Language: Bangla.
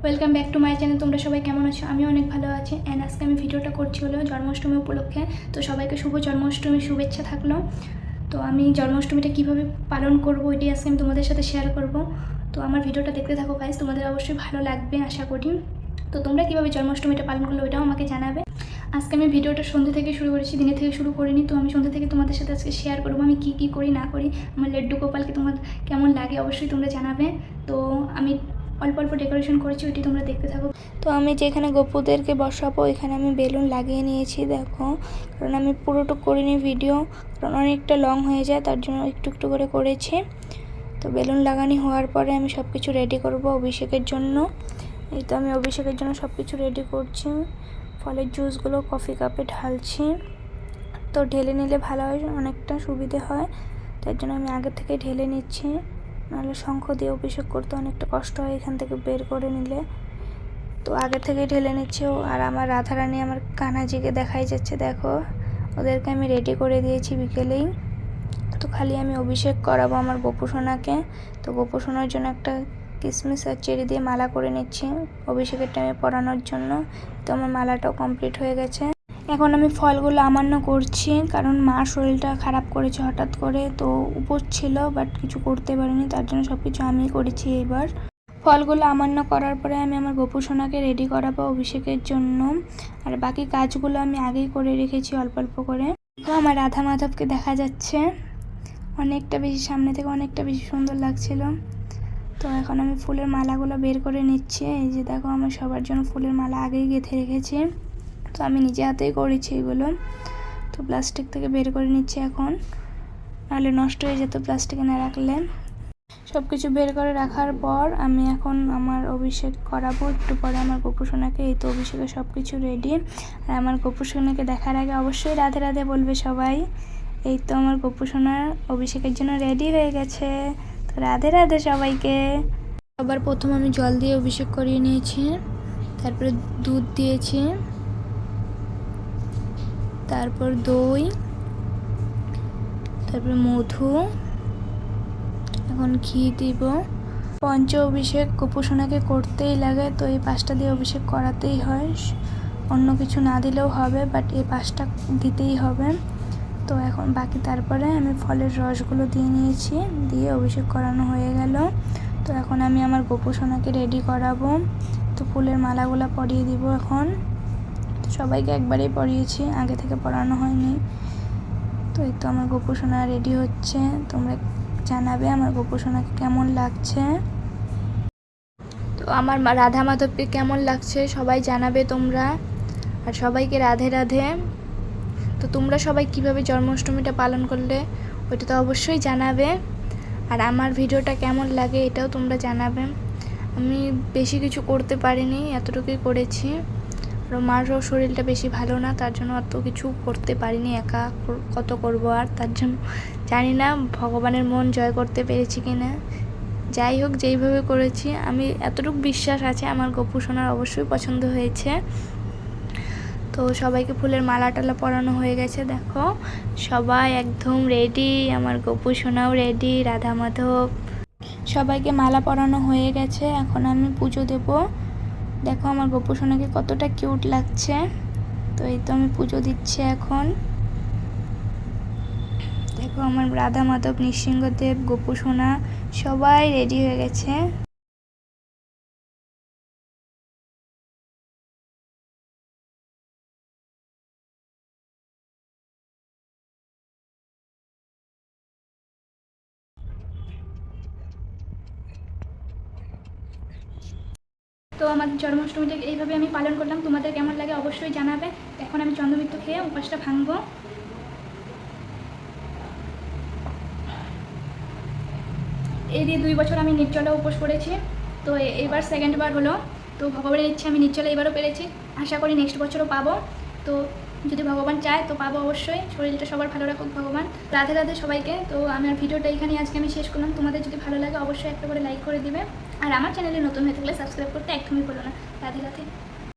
Welcome back to my channel. তোমরা সবাই কেমন আছো? আমি অনেক ভালো আছি। অ্যান্ড আজকে আমি ভিডিওটা করছি হলো জন্মাষ্টমী উপলক্ষে। তো সবাইকে শুভ জন্মাষ্টমীর শুভেচ্ছা থাকলো। তো আমি জন্মাষ্টমীটা কীভাবে পালন করবো এটি আজকে আমি তোমাদের সাথে শেয়ার করব। তো আমার ভিডিওটা দেখতে থাকো গাইস, তোমাদের অবশ্যই ভালো লাগবে আশা করি। তো তোমরা কীভাবে জন্মাষ্টমীটা পালন করলো ওইটাও আমাকে জানাবে। আজকে আমি ভিডিওটা সন্ধ্যে থেকে শুরু করেছি, দিনে থেকে শুরু করিনি। তো আমি সন্ধ্যে থেকে তোমাদের সাথে আজকে শেয়ার করবো আমি কী করি না করি। আমার লাড্ডু গোপালকে তোমার কেমন লাগে অবশ্যই তোমরা জানাবে। তো আমি অল্প অল্প ডেকোরেশন করেছি, ওইটি তোমরা দেখতে থাকো। তো আমি যেখানে গোপুদেরকে বসাবো এখানে আমি বেলুন লাগিয়ে নিয়েছি দেখো, কারণ আমি পুরোটা করিনি ভিডিও, কারণ অনেকটা লং হয়ে যায়, তার জন্য একটু একটু করে করেছি। তো বেলুন লাগানি হওয়ার পরে আমি সব কিছু রেডি করব অভিষেকের জন্য। এই তো আমি অভিষেকের জন্য সব কিছু রেডি করছি। ফলের জুসগুলো কফি কাপে ঢালছি। তো ঢেলে নিলে ভালো হয়, অনেকটা সুবিধে হয়, তার জন্য আমি আগে থেকে ঢেলে নিচ্ছি। নাহলে শঙ্খ দিয়ে অভিষেক করতে অনেকটা কষ্ট হয় এখান থেকে বের করে নিলে। তো আগে থেকে ঢেলে নিচ্ছি। আর আমার রাধারানী আমার কানাজিকে দেখাই যাচ্ছে দেখো, ওদেরকে আমি রেডি করে দিয়েছি বিকেলেই। তো খালি আমি অভিষেক করাবো আমার গোপুসোনাকে। তো গোপুসোনার জন্য একটা কিশমিশ আর চেরি দিয়ে মালা করে নিচ্ছি অভিষেকের টাইমে পরানোর জন্য। তো আমার মালাটাও কমপ্লিট হয়ে গেছে। এখন আমি ফলগুলো আমান্য করছি, কারণ মার শরীরটা খারাপ করেছে হঠাৎ করে। তো উপোস ছিল বাট কিছু করতে পারিনি, তার জন্য সব কিছু আমি করেছি এইবার। ফলগুলো আমান্য করার পরে আমি আমার গোপুসোনাকে রেডি করাবো অভিষেকের জন্য। আর বাকি কাজগুলো আমি আগেই করে রেখেছি অল্প অল্প করে। তো আমার রাধা মাধবকে দেখা যাচ্ছে অনেকটা বেশি, সামনে থেকে অনেকটা বেশি সুন্দর লাগছিল। তো এখন আমি ফুলের মালাগুলো বের করে নিচ্ছি। এই যে দেখো, আমি সবার জন্য ফুলের মালা আগেই গেঁথে রেখেছি। তো আমি নিজে হাতেই করেছি এগুলো। তো প্লাস্টিক থেকে বের করে নিচ্ছি এখন, নাহলে নষ্ট হয়ে যেত প্লাস্টিকে না রাখলে। সব কিছু বের করে রাখার পর আমি এখন আমার অভিষেক করাবো একটু পরে আমার গোপুসোনাকে। এই তো অভিষেকের সব কিছু রেডি। আর আমার গোপুসোনাকে দেখার আগে অবশ্যই রাধে রাধে বলবে সবাই। এই তো আমার গোপুসোনা অভিষেকের জন্য রেডি হয়ে গেছে। তো রাধে রাধে সবাইকে। সবার প্রথম আমি জল দিয়ে অভিষেক করিয়ে নিয়েছি, তারপরে দুধ দিয়েছি, তারপর দই, তারপর মধু, এখন ঘি দিব। পঞ্চ অভিষেক গোপুসোনাকে করতেই লাগে, তো এই 5টা দিয়ে অভিষেক করাতেই হয়, অন্য কিছু না দিলেও হবে, বাট এই 5টা দিতেই হবে। তো এখন বাকি তারপরে আমি ফলের রসগুলো দিয়ে নিয়েছি, দিয়ে অভিষেক করানো হয়ে গেল। তো এখন আমি আমার গোপুসোনাকে রেডি করাবো। তো ফুলের মালাগুলো পরিয়ে দিব এখন। তো সবাইকে একবারেই পরিয়েছি, আগে থেকে পরানো হয়নি। তো এই তো আমার গোপুসোনা রেডি হচ্ছে। তোমরা জানাবে আমার গোপুসোনাকে কেমন লাগছে। তো আমার রাধা মাধবকে কেমন লাগছে সবাই জানাবে তোমরা। আর সবাইকে রাধে রাধে। তো তোমরা সবাই কিভাবে জন্মাষ্টমীটা পালন করলে ওইটা তো অবশ্যই জানাবে। আর আমার ভিডিওটা কেমন লাগে এটাও তোমরা জানাবে। আমি বেশি কিছু করতে পারিনি, এতটুকুই করেছি। আর মারও শরীরটা বেশি ভালো না, তার জন্য অত কিছু করতে পারিনি, একা কত করব। আর তার জন্য জানি না ভগবানের মন জয় করতে পেরেছি কি না। যাই হোক, যেইভাবে করেছি আমি এতটুকু বিশ্বাস আছে আমার গোপুসোনার অবশ্যই পছন্দ হয়েছে। তো সবাইকে ফুলের মালা টালা পরানো হয়ে গেছে দেখো, সবাই একদম রেডি। আমার গোপুসোনাও রেডি, রাধা মাধব সবাইকে মালা পরানো হয়ে গেছে। এখন আমি পুজো দেব। দেখো আমার গোপুসোনাকে কতটা কিউট লাগছে। তো এই তো আমি পুজো দিচ্ছি এখন। দেখো আমার রাধা মাধব, নৃসিংহদেব, গোপুসোনা সবাই রেডি হয়ে গেছে। তো আমার জন্মাষ্টমীটা এইভাবে আমি পালন করলাম, তোমাদের কেমন লাগে অবশ্যই জানাবে। এখন আমি চন্দ্রমিত্র খেয়ে উপাসটা ভাঙবো। এই দিয়ে 2 বছর আমি নির্জলা উপোস করেছি। তো এবার 2nd বার হলো। তো ভগবানের ইচ্ছে আমি নির্জলা এবারও পেরেছি, আশা করি নেক্সট বছরও পাবো। তো যদি ভগবান চায় তো পাবো অবশ্যই। শরীরটা সবার ভালো রাখুক ভগবান। রাধে রাধে সবাইকে। তো আমার ভিডিওটা এখানে আজকে আমি শেষ করলাম। তোমাদের যদি ভালো লাগে অবশ্যই একটা করে লাইক করে দিবে। আর আমার চ্যানেলে নতুন হয়ে থাকলে সাবস্ক্রাইব করতে একদমই ভুলো না। রাধে রাধে।